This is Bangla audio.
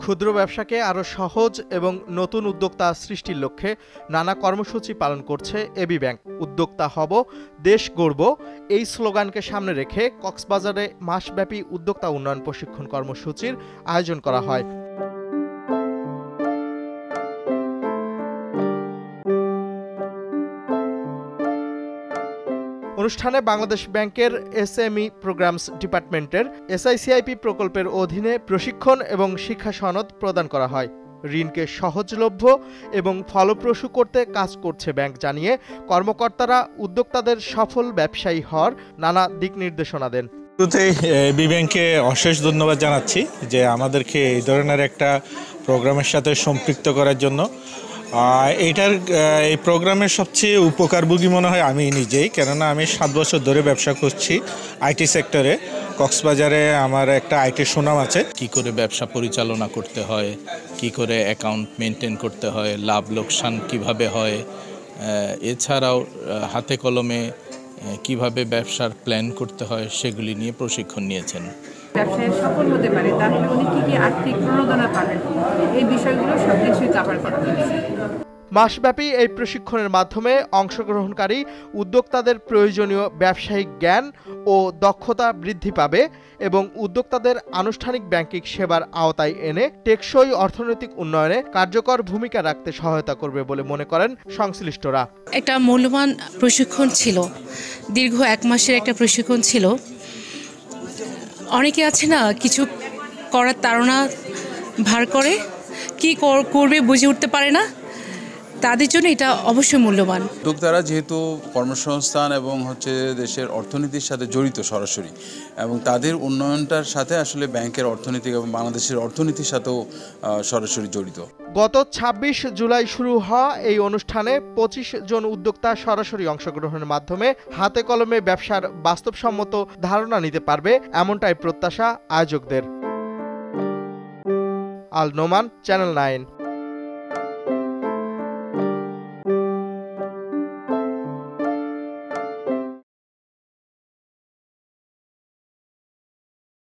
ক্ষুদ্র ব্যবসাকে আরও সহজ এবং নতুন উদ্যোক্তা সৃষ্টির লক্ষ্যে নানা কর্মসূচি পালন করছে এবি ব্যাংক। উদ্যোক্তা হব, দেশ গড়ব এই স্লোগানকে সামনে রেখে কক্সবাজারে মাসব্যাপী উদ্যোক্তা উন্নয়ন প্রশিক্ষণ কর্মসূচির আয়োজন করা হয়। অনুষ্ঠানে বাংলাদেশ ব্যাংকের এসএমই প্রোগ্রামস ডিপার্টমেন্টের এসআইসিআইপি প্রকল্পের অধীনে প্রশিক্ষণ এবং শিক্ষা সনদ প্রদান করা হয়। ঋণকে সহজলভ্য এবং ফলপ্রসূ করতে কাজ করছে ব্যাংক জানিয়ে কর্মকর্তারা উদ্যোক্তাদের সফল ব্যবসায়ী হওয়ার নানা দিক নির্দেশনা দেন। শুরুতেই এবি ব্যাংকে অশেষ ধন্যবাদ জানাচ্ছি যে আমাদেরকে এই ধরনের একটা প্রোগ্রামের সাথে সম্পৃক্ত করার জন্য। এই প্রোগ্রামের সবচেয়ে উপকারভোগী মনে হয় আমি নিজেই, কেননা আমি 7 বছর ধরে ব্যবসা করছি আইটি সেক্টরে। কক্সবাজারে আমার একটা আইটি সুনাম আছে। কি করে ব্যবসা পরিচালনা করতে হয়, কি করে অ্যাকাউন্ট মেনটেন করতে হয়, লাভ লোকসান কিভাবে হয়, এছাড়াও হাতে কলমে কিভাবে ব্যবসার প্ল্যান করতে হয় সেগুলি নিয়ে প্রশিক্ষণ নিয়েছেন। ব্যবসায় সফল হতে পারে তাহলে উনি কি আর্থিক প্রণোদনা পাবেন, এই বিষয়গুলো সবকিছুই কভার করা হয়েছে। মাসব্যাপী এই প্রশিক্ষণের মাধ্যমে অংশগ্রহণকারী উদ্যোক্তাদের প্রয়োজনীয় ব্যবসায়িক জ্ঞান ও দক্ষতা বৃদ্ধি পাবে এবং উদ্যোক্তাদের আনুষ্ঠানিক ব্যাংকিং সেবার আওতায় এনে টেকসই অর্থনৈতিক উন্নয়নে কার্যকর ভূমিকা রাখতে সহায়তা করবে বলে মনে করেন সংশ্লিষ্টরা। একটা মূল্যবান প্রশিক্ষণ ছিল, দীর্ঘ 1 মাসের একটা প্রশিক্ষণ ছিল। অনেকে আছে না, কিছু করার তাড়না ভার করে, কি করবে বুঝে উঠতে পারে না, তাদের জন্য এটা অবশ্যই মূল্যবান। উদ্যোক্তারা যেহেতু কর্মসংস্থান এবং দেশের অর্থনীতির সাথে জড়িত সরাসরি, এবং তাদের উন্নয়নটার সাথে আসলে ব্যাংকের অর্থনীতি এবং বাংলাদেশের অর্থনীতির সাথেও সরাসরি জড়িত। গত 26 জুলাই শুরু হওয়া এই অনুষ্ঠানে 25 জন উদ্যোক্তা সরাসরি অংশগ্রহণের মাধ্যমে হাতে কলমে ব্যবসার বাস্তবসম্মত ধারণা নিতে পারবে, এমনটাই প্রত্যাশা আয়োজকদের। আল নোমান, চ্যানেল 9।